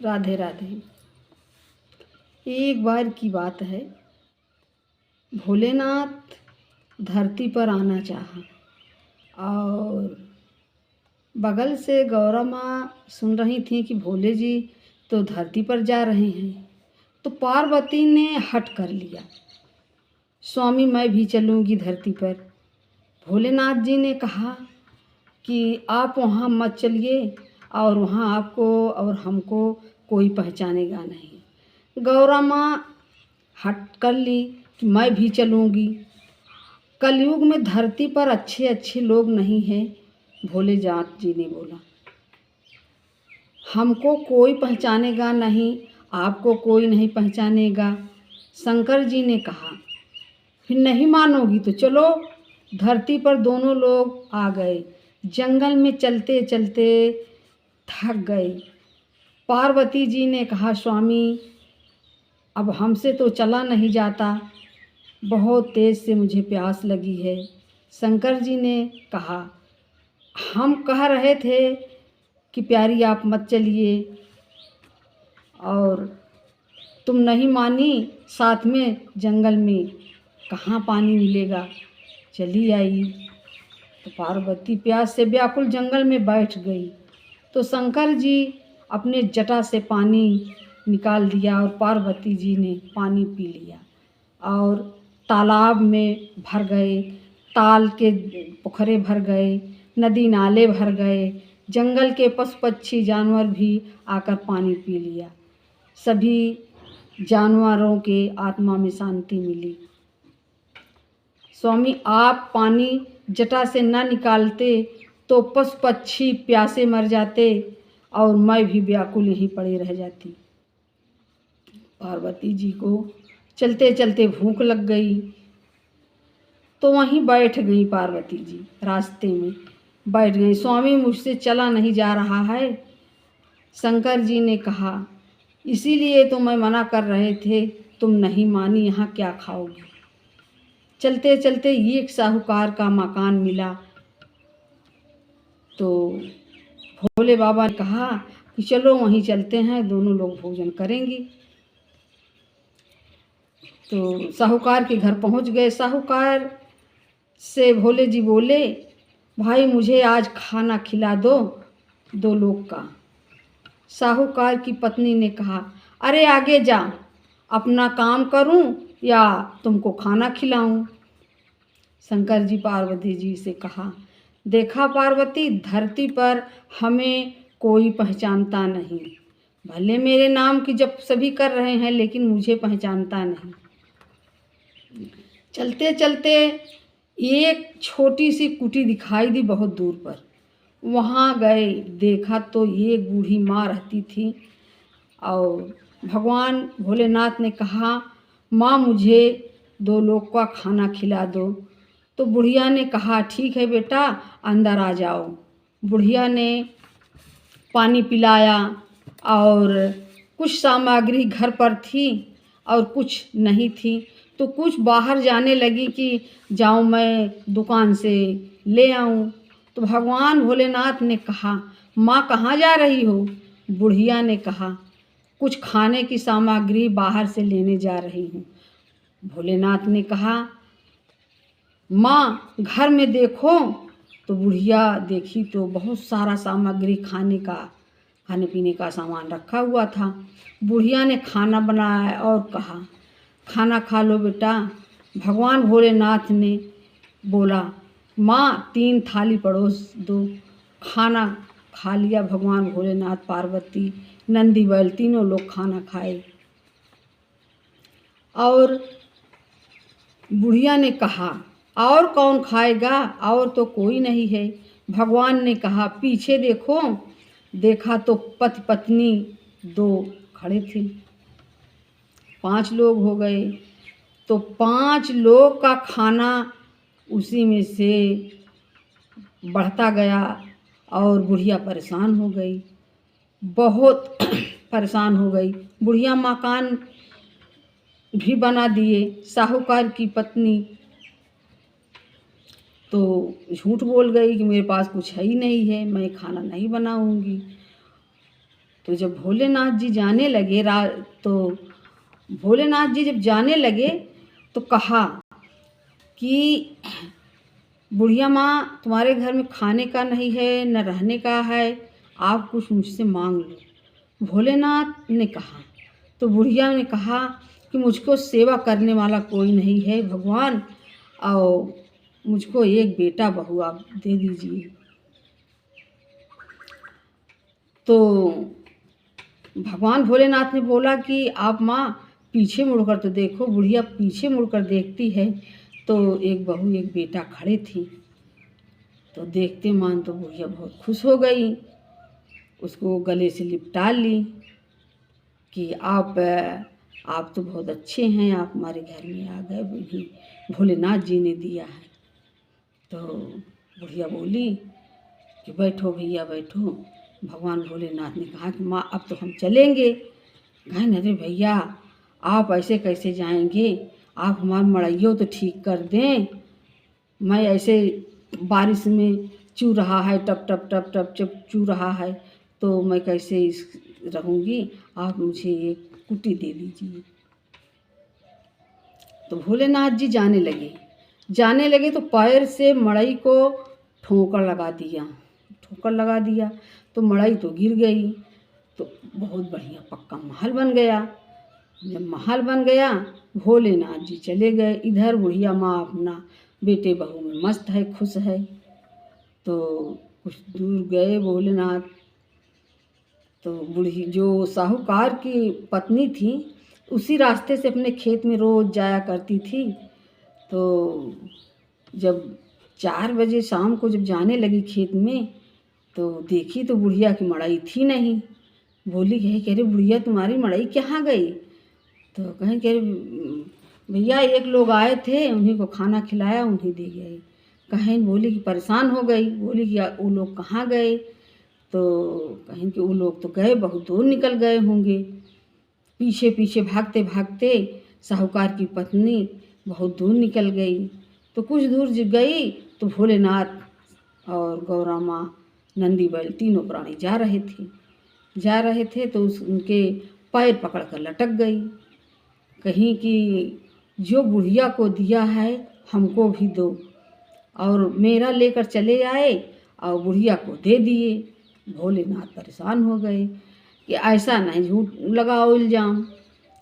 राधे राधे। एक बार की बात है, भोलेनाथ धरती पर आना चाहा और बगल से गौरा माँ सुन रही थी कि भोले जी तो धरती पर जा रहे हैं। तो पार्वती ने हट कर लिया, स्वामी मैं भी चलूँगी धरती पर। भोलेनाथ जी ने कहा कि आप वहाँ मत चलिए और वहाँ आपको और हमको कोई पहचानेगा नहीं। गौरा माँ हट कर ली कि मैं भी चलूँगी। कलयुग में धरती पर अच्छे अच्छे लोग नहीं हैं। भोलेनाथ जी ने बोला हमको कोई पहचानेगा नहीं, आपको कोई नहीं पहचानेगा। शंकर जी ने कहा फिर नहीं मानोगी तो चलो। धरती पर दोनों लोग आ गए। जंगल में चलते चलते थक गए। पार्वती जी ने कहा स्वामी अब हमसे तो चला नहीं जाता, बहुत तेज़ से मुझे प्यास लगी है। शंकर जी ने कहा हम कह रहे थे कि प्यारी आप मत चलिए और तुम नहीं मानी। साथ में जंगल में कहाँ पानी मिलेगा, चली आई। तो पार्वती प्यास से व्याकुल जंगल में बैठ गई। तो शंकर जी अपने जटा से पानी निकाल दिया और पार्वती जी ने पानी पी लिया और तालाब में भर गए, ताल के पोखरे भर गए, नदी नाले भर गए। जंगल के पशु पक्षी जानवर भी आकर पानी पी लिया। सभी जानवरों के आत्मा में शांति मिली। स्वामी आप पानी जटा से न निकालते तो पशु पक्षी प्यासे मर जाते और मैं भी व्याकुल यहीं पड़ी रह जाती। पार्वती जी को चलते चलते भूख लग गई तो वहीं बैठ गई। पार्वती जी रास्ते में बैठ गई। स्वामी मुझसे चला नहीं जा रहा है। शंकर जी ने कहा इसीलिए तो मैं मना कर रहे थे, तुम नहीं मानी, यहाँ क्या खाओगी। चलते चलते एक साहूकार का मकान मिला तो भोले बाबा ने कहा कि चलो वहीं चलते हैं, दोनों लोग भोजन करेंगे। तो साहूकार के घर पहुंच गए। साहूकार से भोले जी बोले भाई मुझे आज खाना खिला दो, 2 लोग का। साहूकार की पत्नी ने कहा अरे आगे जा, अपना काम करूं या तुमको खाना खिलाऊं। शंकर जी पार्वती जी से कहा देखा पार्वती, धरती पर हमें कोई पहचानता नहीं। भले मेरे नाम की जप सभी कर रहे हैं लेकिन मुझे पहचानता नहीं। चलते चलते एक छोटी सी कुटी दिखाई दी बहुत दूर पर। वहाँ गए, देखा तो एक बूढ़ी माँ रहती थी और भगवान भोलेनाथ ने कहा माँ मुझे 2 लोग का खाना खिला दो। तो बुढ़िया ने कहा ठीक है बेटा, अंदर आ जाओ। बुढ़िया ने पानी पिलाया और कुछ सामग्री घर पर थी और कुछ नहीं थी। तो कुछ बाहर जाने लगी कि जाऊं मैं दुकान से ले आऊं। तो भगवान भोलेनाथ ने कहा माँ कहाँ जा रही हो। बुढ़िया ने कहा कुछ खाने की सामग्री बाहर से लेने जा रही हूँ। भोलेनाथ ने कहा माँ घर में देखो। तो बुढ़िया देखी तो बहुत सारा सामग्री खाने पीने का सामान रखा हुआ था। बुढ़िया ने खाना बनाया और कहा खाना खा लो बेटा। भगवान भोलेनाथ ने बोला माँ 3 थाली परोस दो। खाना खा लिया भगवान भोलेनाथ, पार्वती, नंदी बैल तीनों लोग खाना खाए। और बुढ़िया ने कहा और कौन खाएगा, और तो कोई नहीं है। भगवान ने कहा पीछे देखो। देखा तो पति पत्नी 2 खड़े थे। 5 लोग हो गए। तो 5 लोग का खाना उसी में से बढ़ता गया और बुढ़िया परेशान हो गई, बहुत परेशान हो गई। बुढ़िया मकान भी बना दिए। साहूकार की पत्नी तो झूठ बोल गई कि मेरे पास कुछ है ही नहीं है, मैं खाना नहीं बनाऊंगी। तो जब भोलेनाथ जी जाने लगे तो भोलेनाथ जी जब जाने लगे तो कहा कि बुढ़िया माँ, तुम्हारे घर में खाने का नहीं है न रहने का है, आप कुछ मुझसे मांग लो। भोलेनाथ ने कहा तो बुढ़िया ने कहा कि मुझको सेवा करने वाला कोई नहीं है भगवान, और मुझको एक बेटा बहू आप दे दीजिए। तो भगवान भोलेनाथ ने बोला कि आप माँ पीछे मुड़कर तो देखो। बुढ़िया पीछे मुड़कर देखती है तो एक बहू एक बेटा खड़े थी। तो देखते मान तो बुढ़िया बहुत खुश हो गई, उसको गले से लिपटा ली कि आप तो बहुत अच्छे हैं, आप हमारे घर में आ गए, भोलेनाथ जी ने दिया है। तो बुढ़िया बोली कि बैठो भैया बैठो। भगवान भोलेनाथ ने कहा कि माँ अब तो हम चलेंगे। कहें अरे भैया आप ऐसे कैसे जाएंगे, आप हमारा मड़इयो तो ठीक कर दें। मैं ऐसे बारिश में चू रहा है, टप टप टप टप टप चू रहा है, तो मैं कैसे रहूँगी, आप मुझे एक कुटी दे दीजिए। तो भोलेनाथ जी जाने लगे तो पैर से मड़ई को ठोकर लगा दिया तो मड़ई तो गिर गई। तो बहुत बढ़िया पक्का महल बन गया। जब महल बन गया भोलेनाथ जी चले गए, इधर बुढ़िया माँ अपना बेटे बहू में मस्त है, खुश है। तो कुछ दूर गए भोलेनाथ, तो बूढ़ी जो साहूकार की पत्नी थी उसी रास्ते से अपने खेत में रोज़ जाया करती थी। तो जब 4 बजे शाम को जब जाने लगी खेत में तो देखी तो बुढ़िया की मड़ई थी नहीं। बोली कह रही बुढ़िया तुम्हारी मड़ई कहाँ गई? तो कहें कह भैया एक लोग आए थे, उन्हीं को खाना खिलाया, उन्हीं दे गए। कहें बोली कि परेशान हो गई, बोली कि वो लोग कहाँ गए? तो कहें कि वो लोग तो गए, बहुत दूर निकल गए होंगे। पीछे पीछे भागते भागते साहूकार की पत्नी बहुत दूर निकल गई। तो कुछ दूर जब गई तो भोलेनाथ और गौरा माँ नंदी बैल तीनों प्राणी जा रहे थे तो उनके पैर पकड़कर लटक गई। कहीं कि जो बुढ़िया को दिया है हमको भी दो, और मेरा लेकर चले आए और बुढ़िया को दे दिए। भोलेनाथ परेशान हो गए कि ऐसा नहीं, झूठ लगाओ इल्ज़ाम,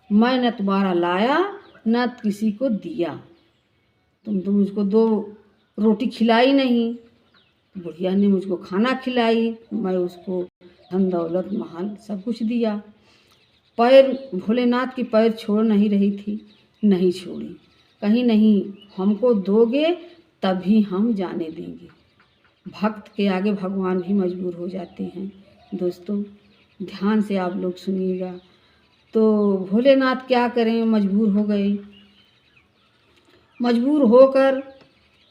मैं न तुम्हारा लाया न किसी को दिया, तुम तो मुझको 2 रोटी खिलाई नहीं। बुढ़िया ने मुझको खाना खिलाई, मैं उसको धन दौलत महल सब कुछ दिया। पैर भोलेनाथ की पैर छोड़ नहीं रही थी, नहीं छोड़ी। कहीं नहीं, हमको दोगे तभी हम जाने देंगे। भक्त के आगे भगवान भी मजबूर हो जाते हैं। दोस्तों ध्यान से आप लोग सुनिएगा। तो भोलेनाथ क्या करें, मजबूर हो गए। मजबूर होकर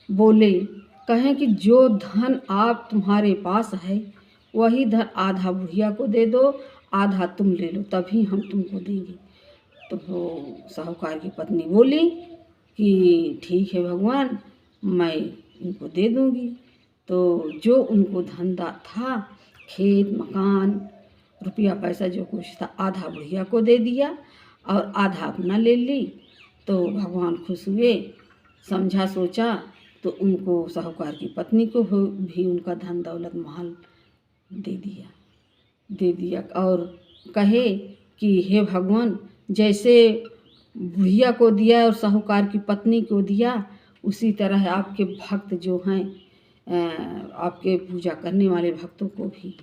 बोले, कहें कि जो धन आप तुम्हारे पास है वही धन आधा बुढ़िया को दे दो, आधा तुम ले लो, तभी हम तुमको देंगे। तो वो साहूकार की पत्नी बोली कि ठीक है भगवान, मैं इनको दे दूंगी। तो जो उनको धंधा था, खेत मकान रुपया पैसा जो कुछ था, आधा बुढ़िया को दे दिया और आधा अपना ले ली। तो भगवान खुश हुए, समझा सोचा, तो उनको साहूकार की पत्नी को भी उनका धन दौलत महल दे दिया और कहे कि हे भगवान, जैसे बुढ़िया को दिया और साहूकार की पत्नी को दिया, उसी तरह आपके भक्त जो हैं, आपके पूजा करने वाले भक्तों को भी